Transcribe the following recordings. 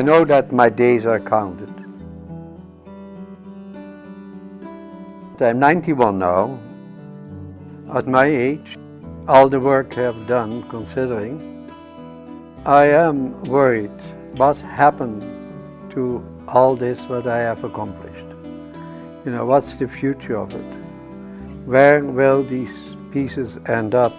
I know that my days are counted. I'm 91 now. At my age, all the work I have done, considering, I am worried what happened to all this what I have accomplished. You know, what's the future of it? Where will these pieces end up?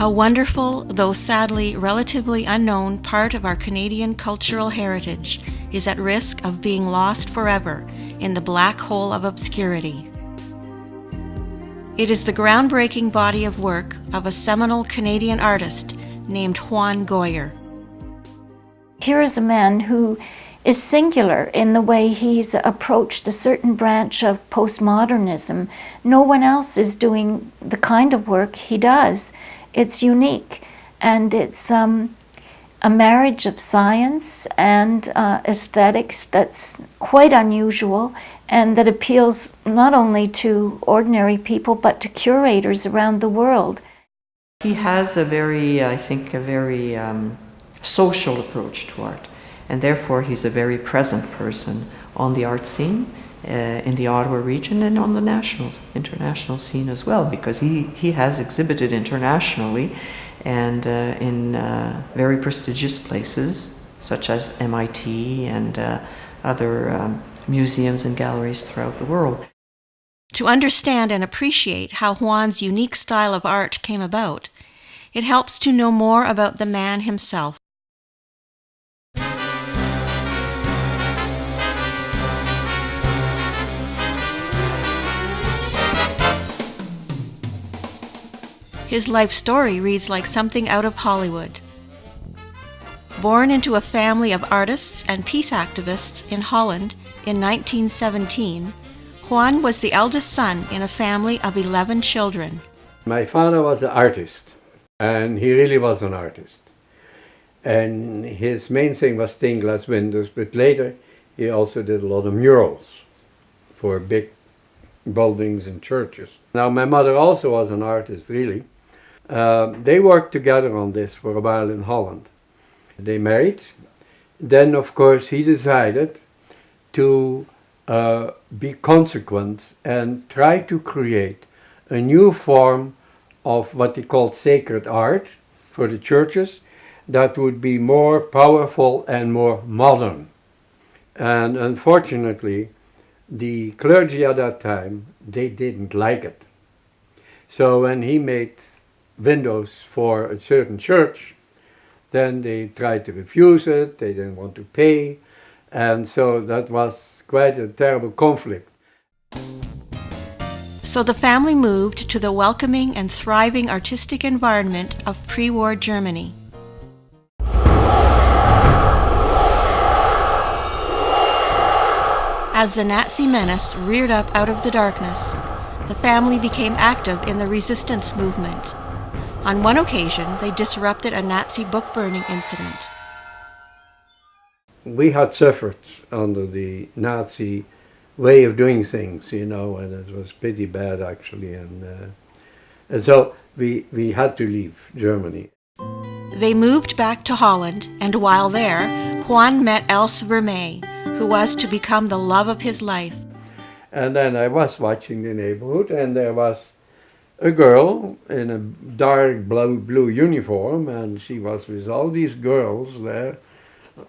A wonderful, though sadly relatively unknown, part of our Canadian cultural heritage is at risk of being lost forever in the black hole of obscurity. It is the groundbreaking body of work of a seminal Canadian artist named Juan Geuer. Here is a man who is singular in the way he's approached a certain branch of postmodernism. No one else is doing the kind of work he does. It's unique, and it's a marriage of science and aesthetics that's quite unusual, and that appeals not only to ordinary people but to curators around the world. He has a very social approach to art, and therefore he's a very present person on the art scene in the Ottawa region and on the international scene as well, because he has exhibited internationally and in very prestigious places such as MIT and other museums and galleries throughout the world. To understand and appreciate how Juan's unique style of art came about, it helps to know more about the man himself. His life story reads like something out of Hollywood. Born into a family of artists and peace activists in Holland in 1917, Juan was the eldest son in a family of 11 children. My father was an artist, and he really was an artist. And his main thing was stained glass windows, but later he also did a lot of murals for big buildings and churches. Now, my mother also was an artist, really. They worked together on this for a while in Holland. They married. Then, of course, he decided to be consequent and try to create a new form of what he called sacred art for the churches that would be more powerful and more modern. And unfortunately, the clergy at that time, they didn't like it. So when he made windows for a certain church, then they tried to refuse it, they didn't want to pay, and so that was quite a terrible conflict. So the family moved to the welcoming and thriving artistic environment of pre-war Germany. As the Nazi menace reared up out of the darkness, the family became active in the resistance movement. On one occasion, they disrupted a Nazi book burning incident. We had suffered under the Nazi way of doing things, you know, and it was pretty bad actually, and so we had to leave Germany. They moved back to Holland, and while there, Juan met Else Vermeer, who was to become the love of his life. And then I was watching the neighborhood, and there was a girl in a dark blue uniform, and she was with all these girls there,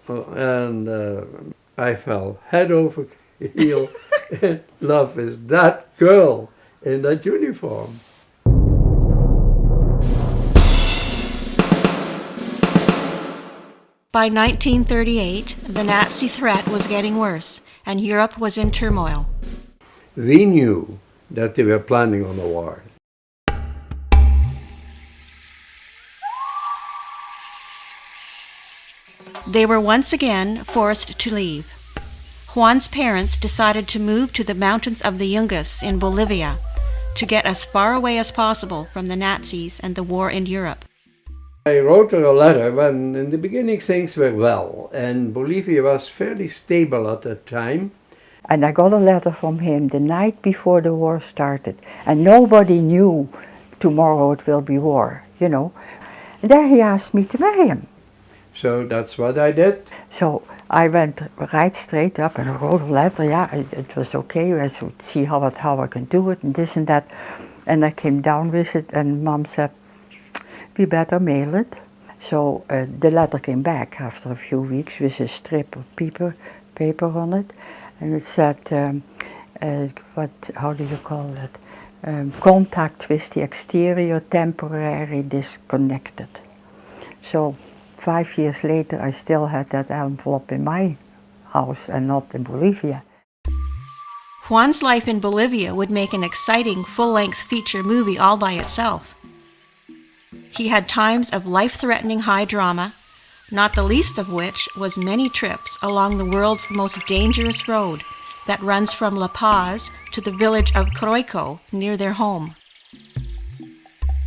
and I fell head over heel in love with that girl in that uniform. By 1938, the Nazi threat was getting worse, and Europe was in turmoil. We knew that they were planning on a war. They were once again forced to leave. Juan's parents decided to move to the mountains of the Yungas in Bolivia to get as far away as possible from the Nazis and the war in Europe. I wrote her a letter when in the beginning things were well, and Bolivia was fairly stable at that time. And I got a letter from him the night before the war started, and nobody knew tomorrow it will be war, you know. And there he asked me to marry him. So that's what I did. So I went right straight up and wrote a letter. Yeah, it was okay. I should see how I can do it and this and that. And I came down with it, and Mom said, we better mail it. So the letter came back after a few weeks with a strip of paper on it. And it said, how do you call it? Contact with the exterior temporarily disconnected. So 5 years later, I still had that envelope in my house and not in Bolivia. Juan's life in Bolivia would make an exciting full-length feature movie all by itself. He had times of life-threatening high drama, not the least of which was many trips along the world's most dangerous road that runs from La Paz to the village of Croico near their home.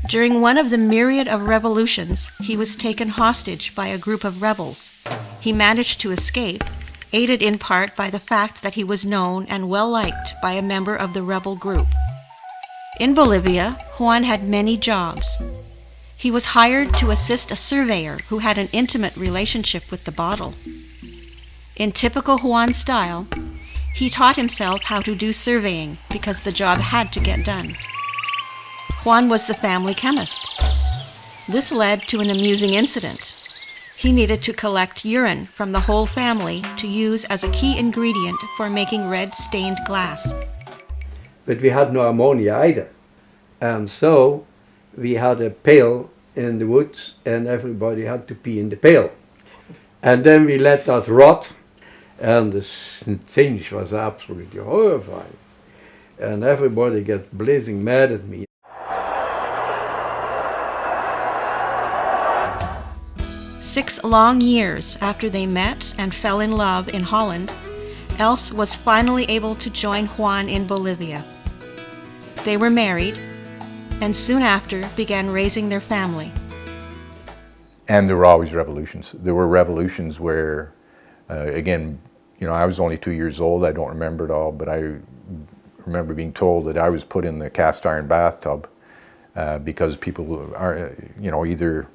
During one of the myriad of revolutions, he was taken hostage by a group of rebels. He managed to escape, aided in part by the fact that he was known and well-liked by a member of the rebel group. In Bolivia, Juan had many jobs. He was hired to assist a surveyor who had an intimate relationship with the bottle. In typical Juan style, he taught himself how to do surveying because the job had to get done. Juan was the family chemist. This led to an amusing incident. He needed to collect urine from the whole family to use as a key ingredient for making red stained glass. But we had no ammonia either. And so we had a pail in the woods, and everybody had to pee in the pail. And then we let that rot, and the stench was absolutely horrifying. And everybody gets blazing mad at me. Six long years after they met and fell in love in Holland, Else was finally able to join Juan in Bolivia. They were married, and soon after began raising their family. And there were always revolutions. There were revolutions where, again, you know, I was only 2 years old. I don't remember it all, but I remember being told that I was put in the cast iron bathtub because people are, you know, either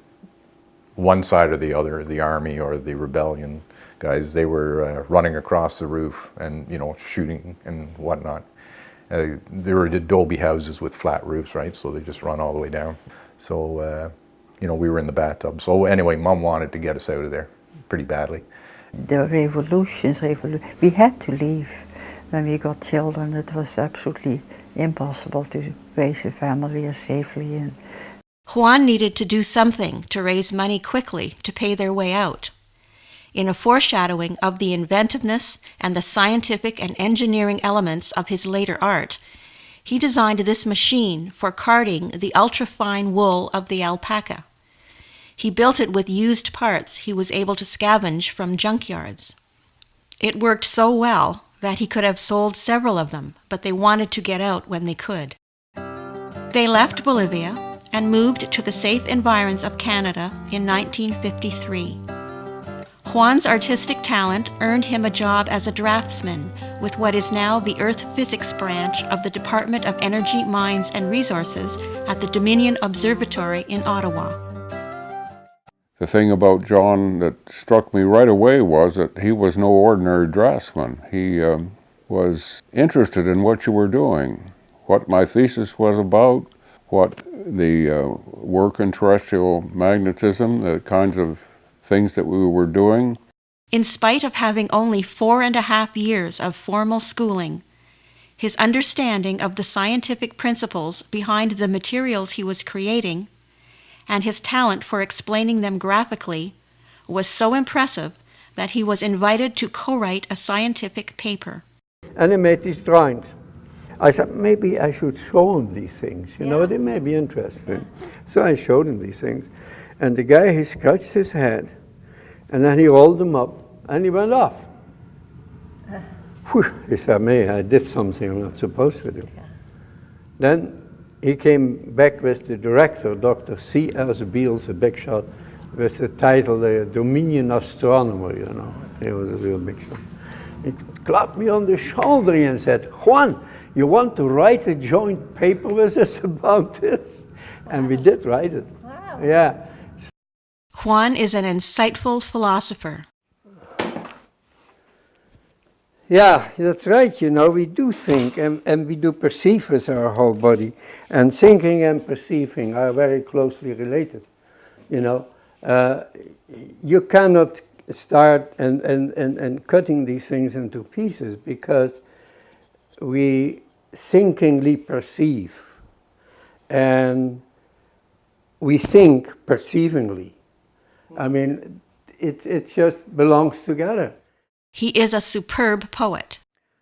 one side or the other, the army or the rebellion guys, they were running across the roof and, you know, shooting and whatnot. There were adobe houses with flat roofs, right? So they just run all the way down. So, you know, we were in the bathtub. So anyway, Mom wanted to get us out of there pretty badly. The revolutions, we had to leave. When we got children, it was absolutely impossible to raise a family safely. And Juan needed to do something to raise money quickly to pay their way out. In a foreshadowing of the inventiveness and the scientific and engineering elements of his later art, he designed this machine for carding the ultra-fine wool of the alpaca. He built it with used parts he was able to scavenge from junkyards. It worked so well that he could have sold several of them, but they wanted to get out when they could. They left Bolivia and moved to the safe environs of Canada in 1953. Juan's artistic talent earned him a job as a draftsman with what is now the Earth Physics branch of the Department of Energy, Mines and Resources at the Dominion Observatory in Ottawa. The thing about John that struck me right away was that he was no ordinary draftsman. He was interested in what you were doing, what my thesis was about, what the work in terrestrial magnetism, the kinds of things that we were doing. In spite of having only 4.5 years of formal schooling, his understanding of the scientific principles behind the materials he was creating, and his talent for explaining them graphically, was so impressive that he was invited to co-write a scientific paper. And he made these drawings. I said, maybe I should show him these things, you know, they may be interesting. So I showed him these things. And the guy, he scratched his head, and then he rolled them up, and he went off. Whew, he said, me, I did something I'm not supposed to do. Then he came back with the director, Dr. C.S. Beals, a big shot, with the title, the Dominion Astronomer, you know. He was a real big shot. He clapped me on the shoulder and said, Juan, you want to write a joint paper with us about this? And we did write it. Wow. Yeah. Juan is an insightful philosopher. Yeah, that's right, you know, we do think and we do perceive with our whole body. And thinking and perceiving are very closely related, you know. You cannot start and cutting these things into pieces because we thinkingly perceive and we think perceivingly. I mean, it just belongs together. He is a superb poet.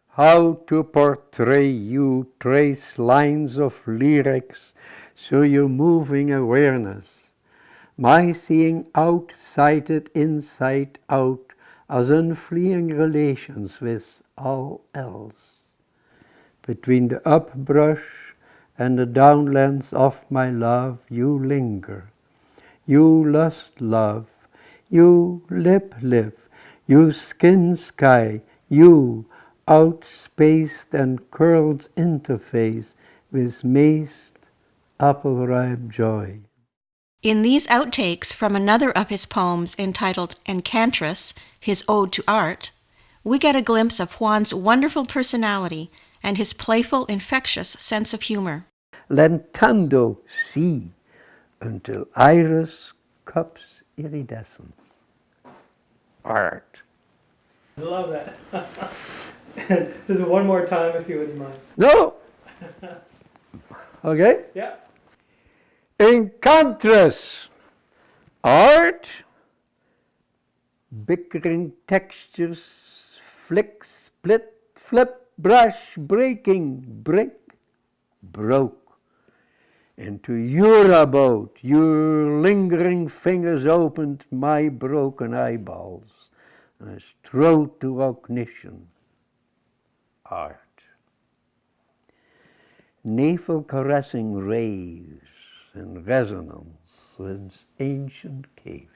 How to portray you, trace lines of lyrics through your moving awareness. My seeing outside it, inside out, as unfleeing relations with all else. Between the upbrush and the downlands of my love, you linger. You lust love, you lip live, you skin sky, you outspaced and curled interface with mazed apple-ripe joy. In these outtakes from another of his poems entitled Enchantress, his ode to art, we get a glimpse of Juan's wonderful personality and his playful, infectious sense of humor. Lentando see until iris cups iridescence. Art. I love that. Just one more time, if you wouldn't mind. No. Okay. Yeah. Enchantress. Art. Bickering textures, flick, split, flip, brush, breaking, break, broke. Into your abode, your lingering fingers opened my broken eyeballs and strode to recognition. Art. Navel caressing rays in resonance with ancient caves.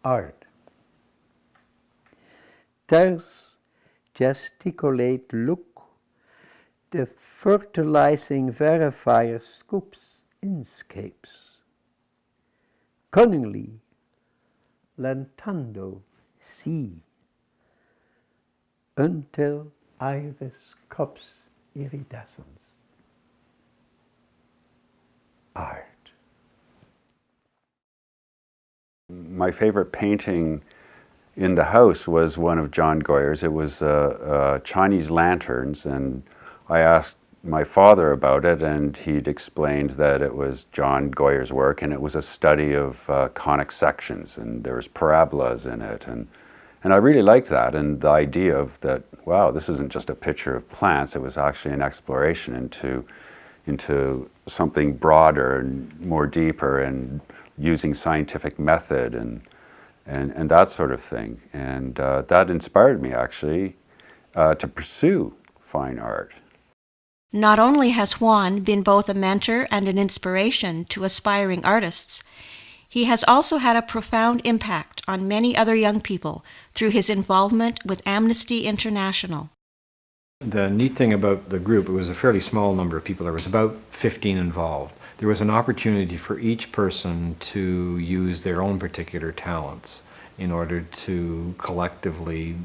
Art. Terse, gesticulate look, the fertilizing verifier scoops inscapes. Cunningly, lentando see, until iris cups iridescence. Art. My favorite painting in the house was one of John Geuer's. It was Chinese lanterns, and I asked my father about it, and he'd explained that it was John Geuer's work, and it was a study of conic sections, and there was parabolas in it, and I really liked that, and the idea of that, wow, this isn't just a picture of plants, it was actually an exploration into something broader and more deeper, and using scientific method and that sort of thing. And that inspired me, actually, to pursue fine art. Not only has Juan been both a mentor and an inspiration to aspiring artists, he has also had a profound impact on many other young people through his involvement with Amnesty International. The neat thing about the group, it was a fairly small number of people. There was about 15 involved. There was an opportunity for each person to use their own particular talents in order to collectively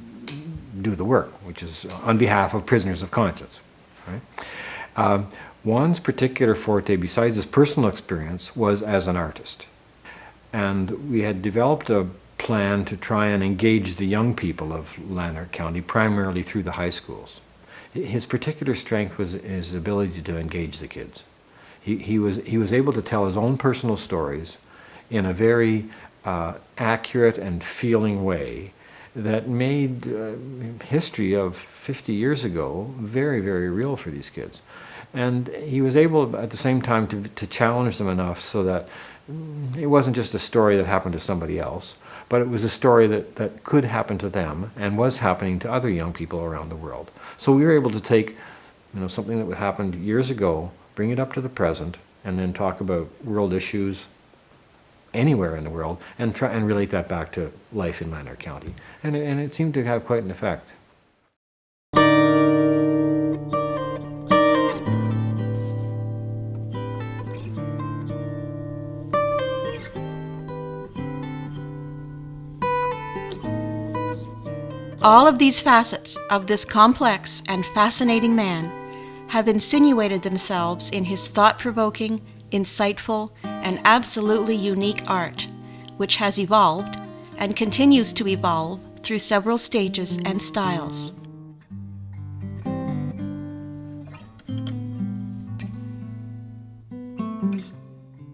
do the work, which is on behalf of prisoners of conscience. Right? Juan's particular forte, besides his personal experience, was as an artist. And we had developed a plan to try and engage the young people of Lanark County, primarily through the high schools. His particular strength was his ability to engage the kids. He was able to tell his own personal stories in a very accurate and feeling way that made history of 50 years ago very, very real for these kids. And he was able at the same time to challenge them enough so that it wasn't just a story that happened to somebody else, but it was a story that could happen to them and was happening to other young people around the world. So we were able to take something that happened years ago, bring it up to the present, and then talk about world issues anywhere in the world, and try and relate that back to life in Lanark County. And it seemed to have quite an effect. All of these facets of this complex and fascinating man have insinuated themselves in his thought-provoking, insightful, and absolutely unique art, which has evolved and continues to evolve through several stages and styles.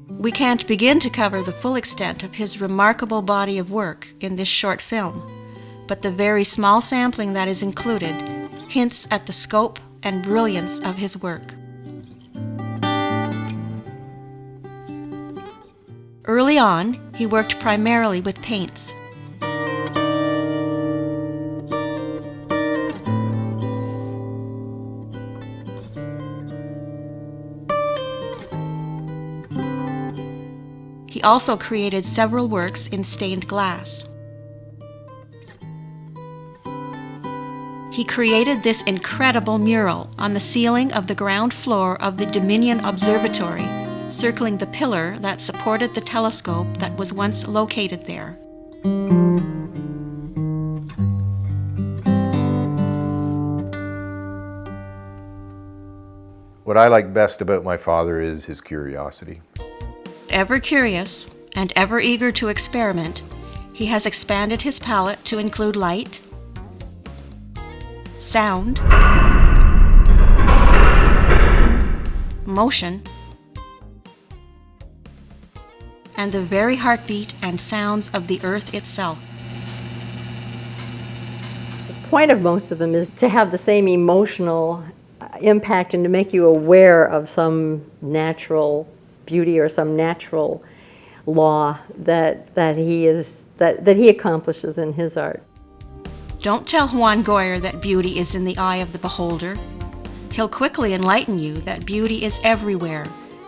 We can't begin to cover the full extent of his remarkable body of work in this short film, but the very small sampling that is included hints at the scope and brilliance of his work. Early on, he worked primarily with paints. He also created several works in stained glass. He created this incredible mural on the ceiling of the ground floor of the Dominion Observatory, circling the pillar that supported the telescope that was once located there. What I like best about my father is his curiosity. Ever curious and ever eager to experiment, he has expanded his palette to include light, sound, motion, and the very heartbeat and sounds of the earth itself. The point of most of them is to have the same emotional impact and to make you aware of some natural beauty or some natural law that he accomplishes in his art. Don't tell Juan Geuer that beauty is in the eye of the beholder. He'll quickly enlighten you that beauty is everywhere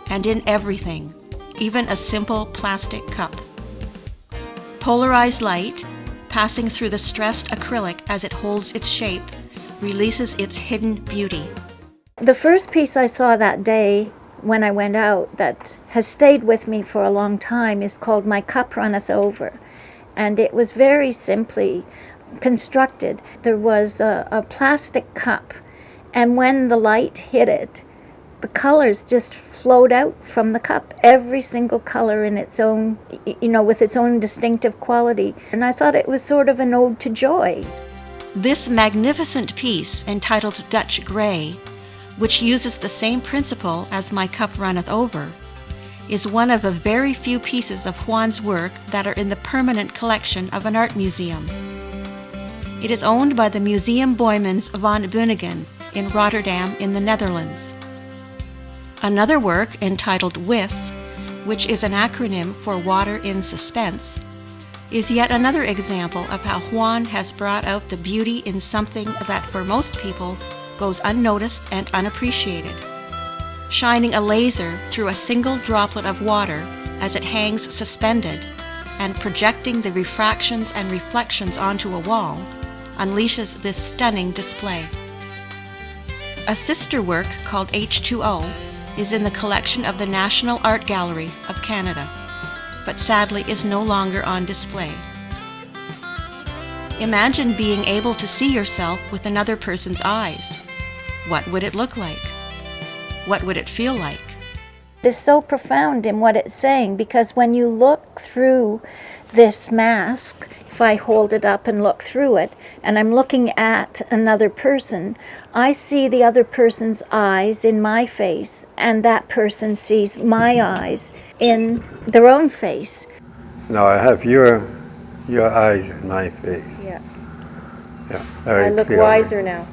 and in everything, even a simple plastic cup. Polarized light, passing through the stressed acrylic as it holds its shape, releases its hidden beauty. The first piece I saw that day when I went out that has stayed with me for a long time is called My Cup Runneth Over. And it was very simply constructed. There was a plastic cup, and when the light hit it, the colors just flowed out from the cup, every single color in its own, with its own distinctive quality. And I thought it was sort of an ode to joy. This magnificent piece, entitled Dutch Grey, which uses the same principle as My Cup Runneth Over, is one of a very few pieces of Juan's work that are in the permanent collection of an art museum. It is owned by the Museum Boijmans van Beuningen in Rotterdam in the Netherlands. Another work entitled WIS, which is an acronym for Water in Suspense, is yet another example of how Juan has brought out the beauty in something that for most people goes unnoticed and unappreciated. Shining a laser through a single droplet of water as it hangs suspended and projecting the refractions and reflections onto a wall unleashes this stunning display. A sister work called H2O is in the collection of the National Art Gallery of Canada, but sadly is no longer on display. Imagine being able to see yourself with another person's eyes. What would it look like? What would it feel like? It is so profound in what it's saying, because when you look through this mask, if I hold it up and look through it, and I'm looking at another person, I see the other person's eyes in my face, and that person sees my eyes in their own face. Now I have your eyes in my face. Yeah. Yeah, very I look clearly. wiser now.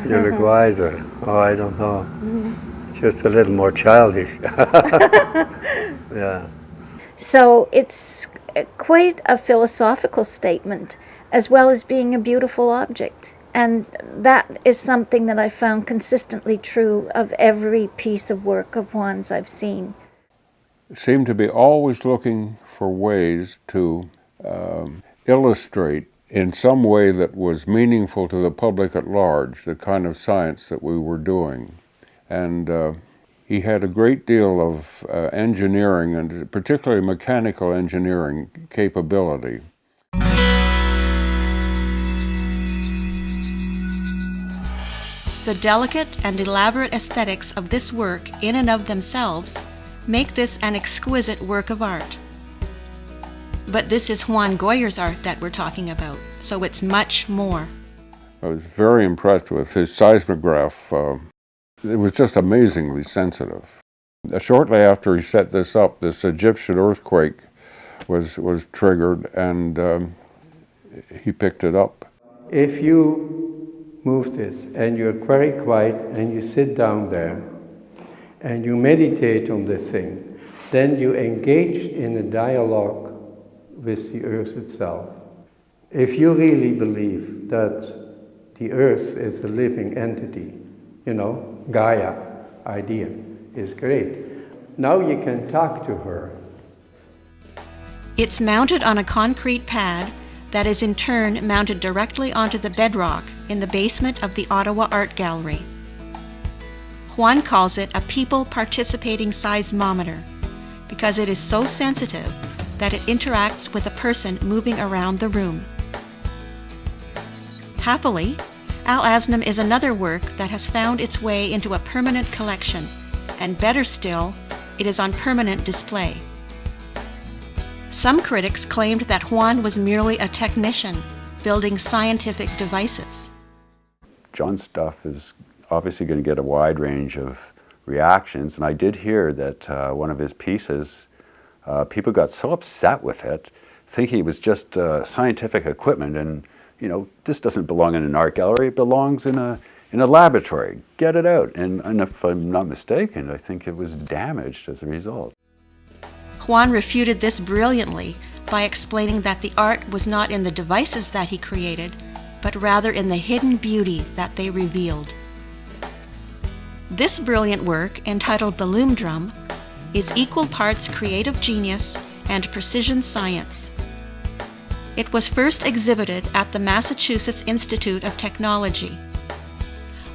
You look wiser. Oh, I don't know. Just a little more childish. Yeah. So it's quite a philosophical statement, as well as being a beautiful object. And that is something that I found consistently true of every piece of work of Juan's I've seen. Seemed to be always looking for ways to illustrate in some way that was meaningful to the public at large the kind of science that we were doing. And he had a great deal of engineering, and particularly mechanical engineering capability. The delicate and elaborate aesthetics of this work in and of themselves make this an exquisite work of art. But this is Juan Geuer's art that we're talking about, so it's much more. I was very impressed with his seismograph. It was just amazingly sensitive. Shortly after he set this up, this Egyptian earthquake was triggered, and he picked it up. If you move this and you're very quiet and you sit down there and you meditate on this thing, then you engage in a dialogue with the earth itself. If you really believe that the earth is a living entity, you know, Gaia idea is great. Now you can talk to her. It's mounted on a concrete pad that is in turn mounted directly onto the bedrock in the basement of the Ottawa Art Gallery. Juan calls it a people participating seismometer because it is so sensitive that it interacts with a person moving around the room. Happily, Al Asnam is another work that has found its way into a permanent collection, and better still, it is on permanent display. Some critics claimed that Juan was merely a technician, building scientific devices. John's stuff is obviously going to get a wide range of reactions, and I did hear that one of his pieces, people got so upset with it, thinking it was just scientific equipment, and you know, this doesn't belong in an art gallery, it belongs in a laboratory. Get it out. And if I'm not mistaken, I think it was damaged as a result. Juan refuted this brilliantly by explaining that the art was not in the devices that he created, but rather in the hidden beauty that they revealed. This brilliant work, entitled The Loom Drum, is equal parts creative genius and precision science. It was first exhibited at the Massachusetts Institute of Technology.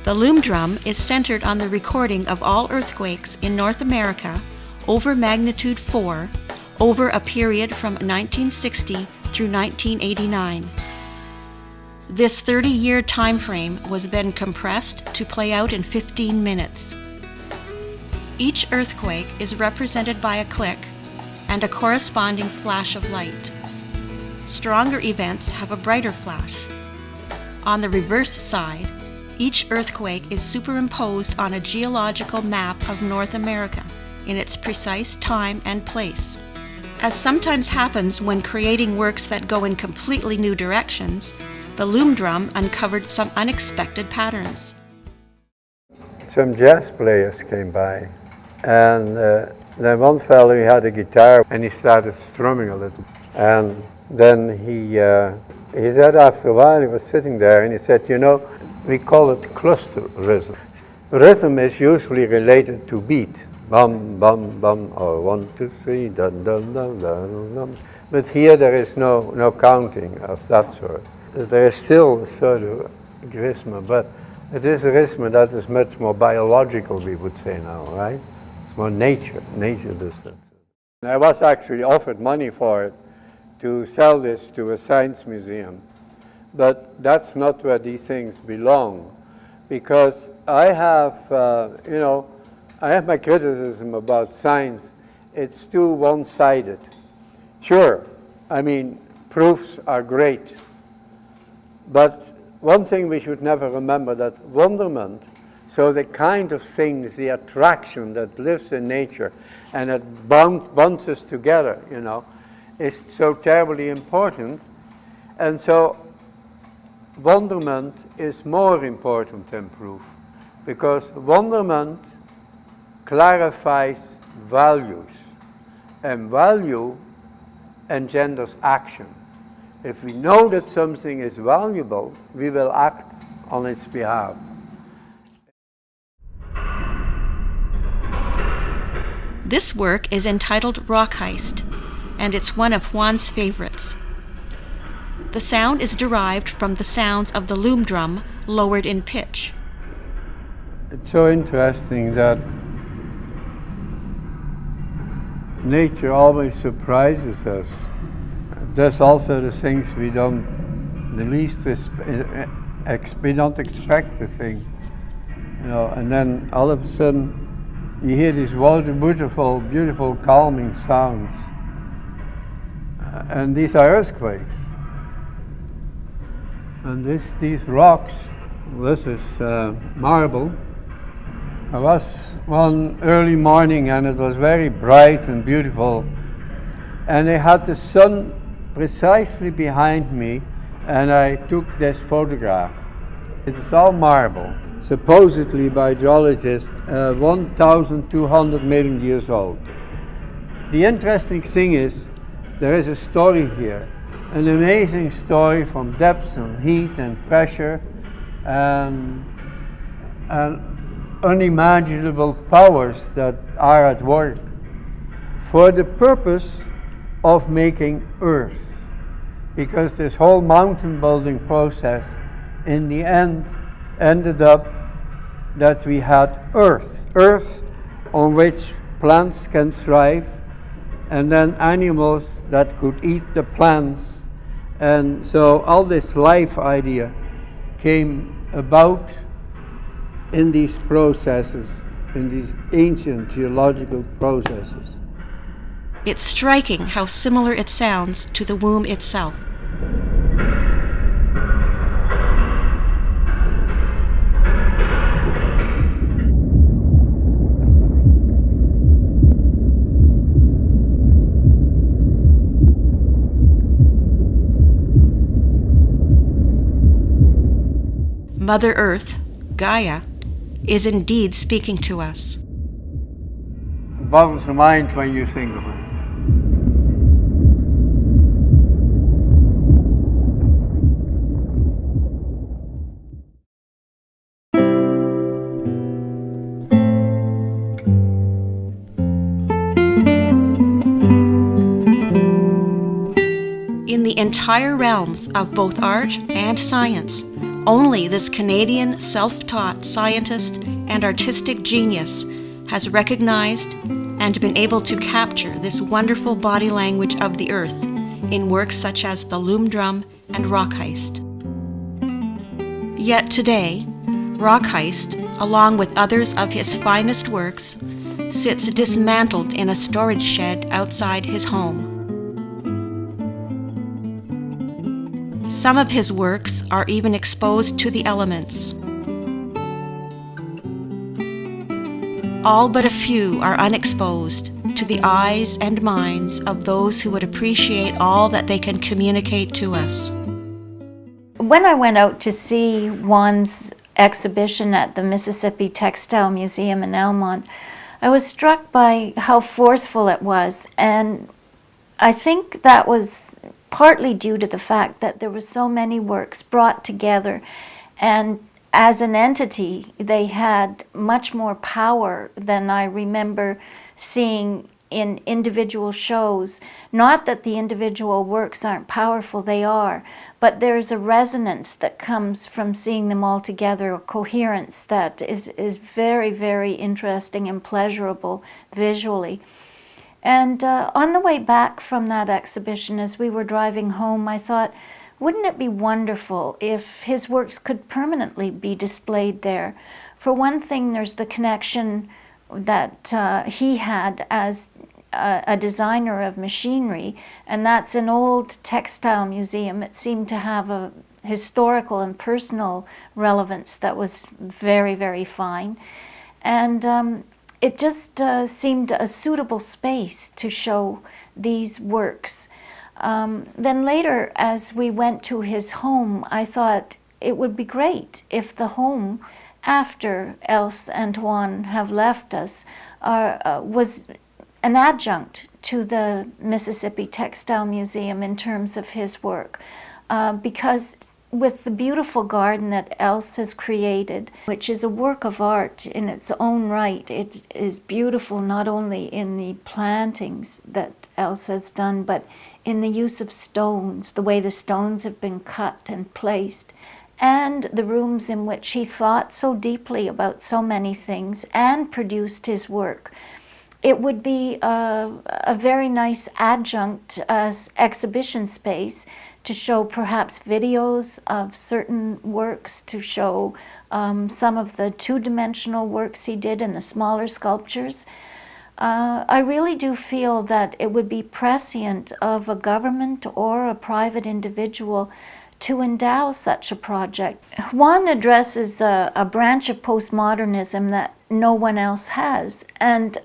The Loom Drum is centered on the recording of all earthquakes in North America over magnitude 4 over a period from 1960 through 1989. This 30-year time frame was then compressed to play out in 15 minutes. Each earthquake is represented by a click and a corresponding flash of light. Stronger events have a brighter flash. On the reverse side, each earthquake is superimposed on a geological map of North America in its precise time and place. As sometimes happens when creating works that go in completely new directions, the Loom Drum uncovered some unexpected patterns. Some jazz players came by, and then one fellow, he had a guitar and he started strumming a little. And then he said after a while, he was sitting there and he said, you know, we call it cluster rhythm. Rhythm is usually related to beat. Bum, bum, bum, or 1, 2, 3, dum, dum, dum, dum, dum. But here there is no counting of that sort. There is still a sort of rhythm, but it is a rhythm that is much more biological, we would say now, right? It's more nature does that. And I was actually offered money for it to sell this to a science museum. But that's not where these things belong, because I have, I have my criticism about science. It's too one-sided. Sure, I mean, proofs are great, but one thing we should never remember, that wonderment, so the kind of things, the attraction that lives in nature and it bonds us together, you know, is so terribly important, and so wonderment is more important than proof, because wonderment clarifies values, and value engenders action. If we know that something is valuable, we will act on its behalf. This work is entitled Rock Heist, and it's one of Juan's favorites. The sound is derived from the sounds of the loom drum lowered in pitch. It's so interesting that nature always surprises us. There's also the things we don't expect the things, you know, and then all of a sudden you hear these beautiful, beautiful, calming sounds, and these are earthquakes. And these rocks, this is marble. I was one early morning and it was very bright and beautiful, and I had the sun precisely behind me, and I took this photograph. It's all marble, supposedly by geologists 1,200 million years old. The interesting thing is, there is a story here, an amazing story from depth and heat and pressure and unimaginable powers that are at work for the purpose of making Earth. Because this whole mountain building process in the end ended up that we had Earth on which plants can thrive, and then animals that could eat the plants. And so all this life idea came about in these processes, in these ancient geological processes. It's striking how similar it sounds to the womb itself. Mother Earth, Gaia, is indeed speaking to us. It boggles the mind when you think of it. In the entire realms of both art and science, only this Canadian self-taught scientist and artistic genius has recognized and been able to capture this wonderful body language of the earth in works such as the Loom Drum and Rock Heist. Yet today, Rock Heist, along with others of his finest works, sits dismantled in a storage shed outside his home. Some of his works are even exposed to the elements. All but a few are unexposed to the eyes and minds of those who would appreciate all that they can communicate to us. When I went out to see Juan's exhibition at the Mississippi Textile Museum in Elmont, I was struck by how forceful it was, and I think that was partly due to the fact that there were so many works brought together, and as an entity they had much more power than I remember seeing in individual shows. Not that the individual works aren't powerful, they are, but there's a resonance that comes from seeing them all together, a coherence that is very, very interesting and pleasurable visually. And on the way back from that exhibition, as we were driving home, I thought, wouldn't it be wonderful if his works could permanently be displayed there? For one thing, there's the connection that he had as a designer of machinery, and that's an old textile museum. It seemed to have a historical and personal relevance that was very, very fine. And it just seemed a suitable space to show these works. Then later, as we went to his home, I thought it would be great if the home, after Else and Juan have left us, was an adjunct to the Mississippi Textile Museum in terms of his work. Because with the beautiful garden that Else has created, which is a work of art in its own right, it is beautiful not only in the plantings that Else has done, but in the use of stones, the way the stones have been cut and placed, and the rooms in which he thought so deeply about so many things and produced his work. It would be a very nice adjunct exhibition space to show perhaps videos of certain works, to show some of the two-dimensional works he did and the smaller sculptures. I really do feel that it would be prescient of a government or a private individual to endow such a project. Juan addresses a branch of postmodernism that no one else has, and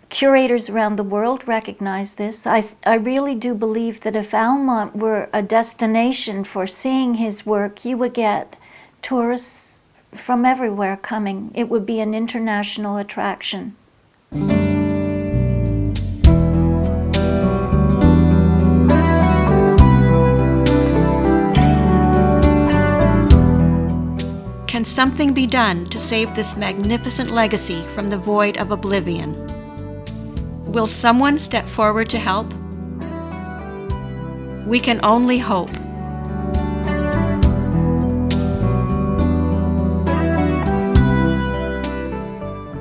curators around the world recognize this. I really do believe that if Almont were a destination for seeing his work, you would get tourists from everywhere coming. It would be an international attraction. Can something be done to save this magnificent legacy from the void of oblivion? Will someone step forward to help? We can only hope.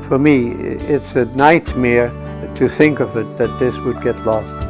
For me, it's a nightmare to think of it, that this would get lost.